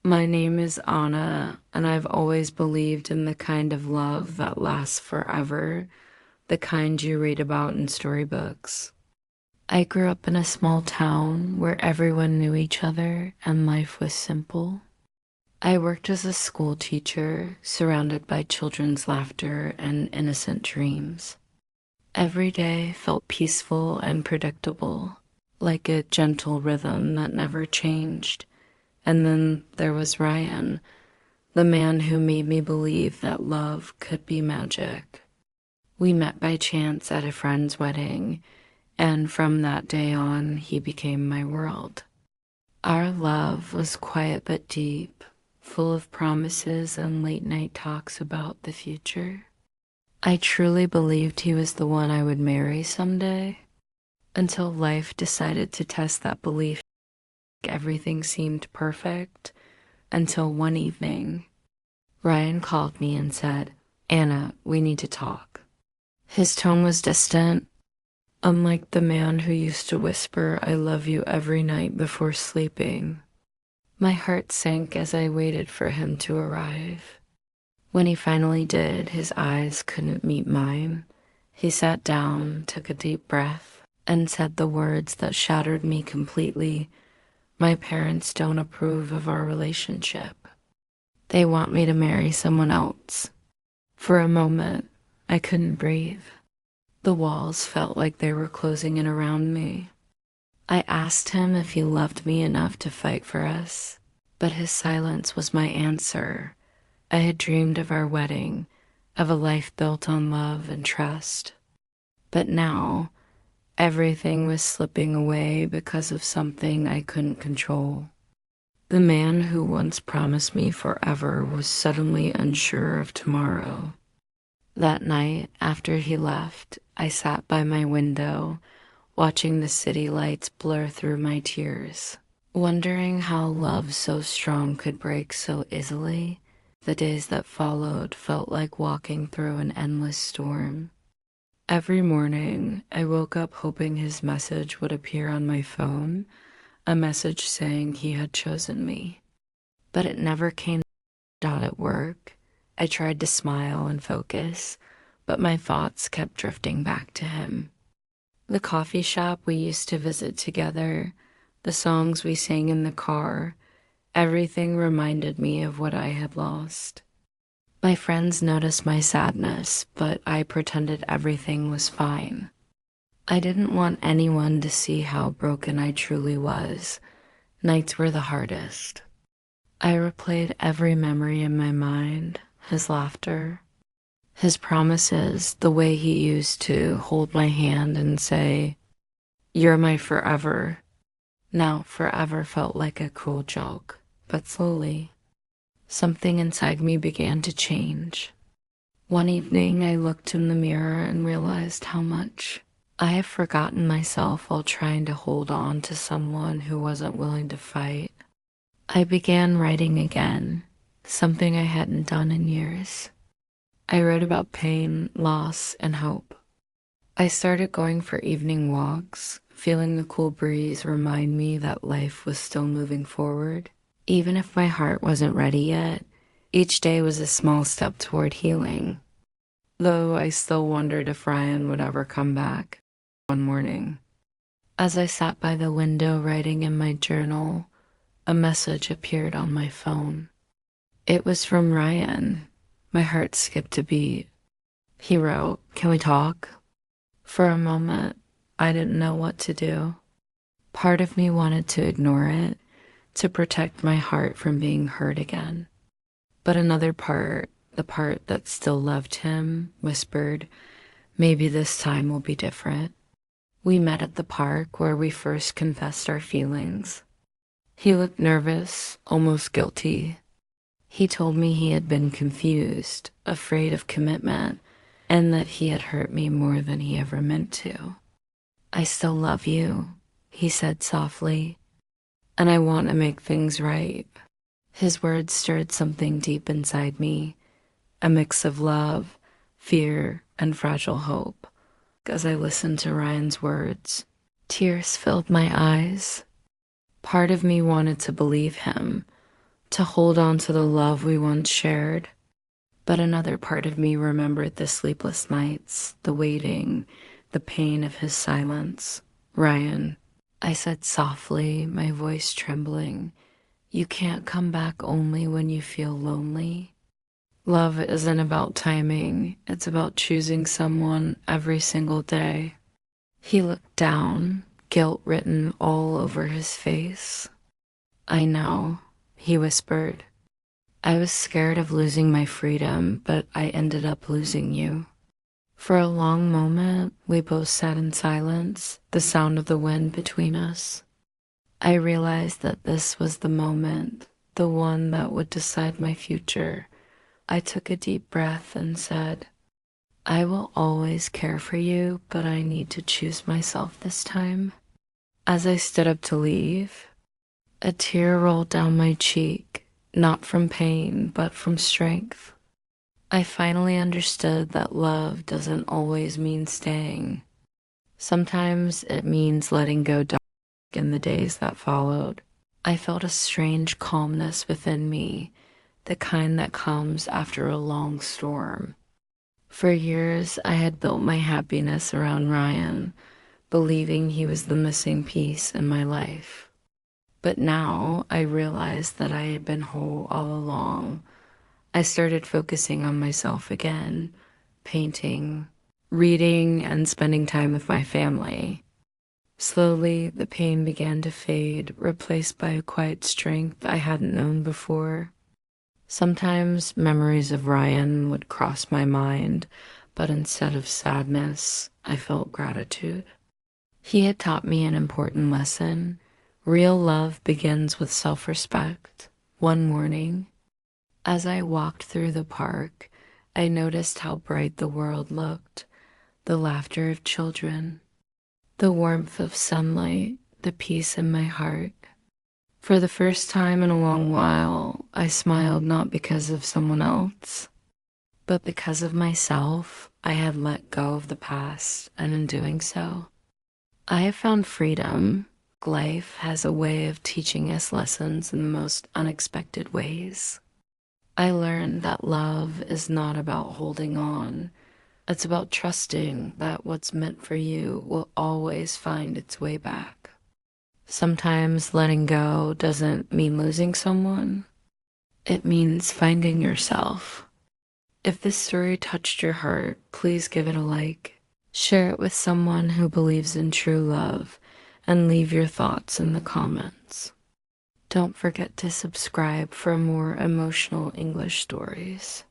My name is Anna, and I've always believed in the kind of love that lasts forever, the kind you read about in storybooks. I grew up in a small town where everyone knew each other and life was simple. I worked as a school teacher, surrounded by children's laughter and innocent dreams. Every day felt peaceful and predictable, like a gentle rhythm that never changed. And then there was Ryan, the man who made me believe that love could be magic. We met by chance at a friend's wedding, and from that day on, he became my world. Our love was quiet but deep, full of promises and late night talks about the future. I truly believed he was the one I would marry someday, until life decided to test that belief. Everything seemed perfect until one evening, Ryan called me and said, "Anna, we need to talk." His tone was distant, unlike the man who used to whisper, "I love you" every night before sleeping. My heart sank as I waited for him to arrive. When he finally did, his eyes couldn't meet mine. He sat down, took a deep breath, and said the words that shattered me completely. "My parents don't approve of our relationship. They want me to marry someone else." For a moment, I couldn't breathe. The walls felt like they were closing in around me. I asked him if he loved me enough to fight for us, but his silence was my answer. I had dreamed of our wedding, of a life built on love and trust. But now, everything was slipping away because of something I couldn't control. The man who once promised me forever was suddenly unsure of tomorrow. That night, after he left, I sat by my window, watching the city lights blur through my tears, wondering how love so strong could break so easily. The days that followed felt like walking through an endless storm. Every morning, I woke up hoping his message would appear on my phone, a message saying he had chosen me. But it never came out at work. I tried to smile and focus, but my thoughts kept drifting back to him. The coffee shop we used to visit together, the songs we sang in the car, everything reminded me of what I had lost. My friends noticed my sadness, but I pretended everything was fine. I didn't want anyone to see how broken I truly was. Nights were the hardest. I replayed every memory in my mind, his laughter, his promises, the way he used to hold my hand and say, "You're my forever." Now forever felt like a cruel joke, but slowly, something inside me began to change. One evening, I looked in the mirror and realized how much I have forgotten myself while trying to hold on to someone who wasn't willing to fight. I began writing again, something I hadn't done in years. I wrote about pain, loss, and hope. I started going for evening walks, feeling the cool breeze remind me that life was still moving forward. Even if my heart wasn't ready yet, each day was a small step toward healing. Though I still wondered if Ryan would ever come back. One morning, as I sat by the window writing in my journal, a message appeared on my phone. It was from Ryan. My heart skipped a beat. He wrote, "Can we talk?" For a moment, I didn't know what to do. Part of me wanted to ignore it, to protect my heart from being hurt again. But another part, the part that still loved him, whispered, "Maybe this time will be different." We met at the park where we first confessed our feelings. He looked nervous, almost guilty. He told me he had been confused, afraid of commitment, and that he had hurt me more than he ever meant to. "I still love you," he said softly, "and I want to make things right." His words stirred something deep inside me, a mix of love, fear, and fragile hope. As I listened to Ryan's words, tears filled my eyes. Part of me wanted to believe him, to hold on to the love we once shared. But another part of me remembered the sleepless nights, the waiting, the pain of his silence. Ryan, I said softly, my voice trembling, you can't come back only when you feel lonely. Love isn't about timing, it's about choosing someone every single day. He looked down, guilt written all over his face. I know, he whispered. I was scared of losing my freedom, but I ended up losing you. For a long moment, we both sat in silence, the sound of the wind between us. I realized that this was the moment, the one that would decide my future. I took a deep breath and said, I will always care for you, but I need to choose myself this time. As I stood up to leave, a tear rolled down my cheek, not from pain, but from strength. I finally understood that love doesn't always mean staying. Sometimes it means letting go dark in the days that followed. I felt a strange calmness within me, the kind that comes after a long storm. For years, I had built my happiness around Ryan, believing he was the missing piece in my life. But now I realized that I had been whole all along. I started focusing on myself again, painting, reading, and spending time with my family. Slowly, the pain began to fade, replaced by a quiet strength I hadn't known before. Sometimes memories of Ryan would cross my mind, but instead of sadness, I felt gratitude. He had taught me an important lesson. Real love begins with self-respect. One morning, as I walked through the park, I noticed how bright the world looked, the laughter of children, the warmth of sunlight, the peace in my heart. For the first time in a long while, I smiled not because of someone else, but because of myself. I had let go of the past, and in doing so, I have found freedom. Life has a way of teaching us lessons in the most unexpected ways. I learned that love is not about holding on. It's about trusting that what's meant for you will always find its way back. Sometimes letting go doesn't mean losing someone. It means finding yourself. If this story touched your heart, please give it a like. Share it with someone who believes in true love, and leave your thoughts in the comments. Don't forget to subscribe for more emotional English stories.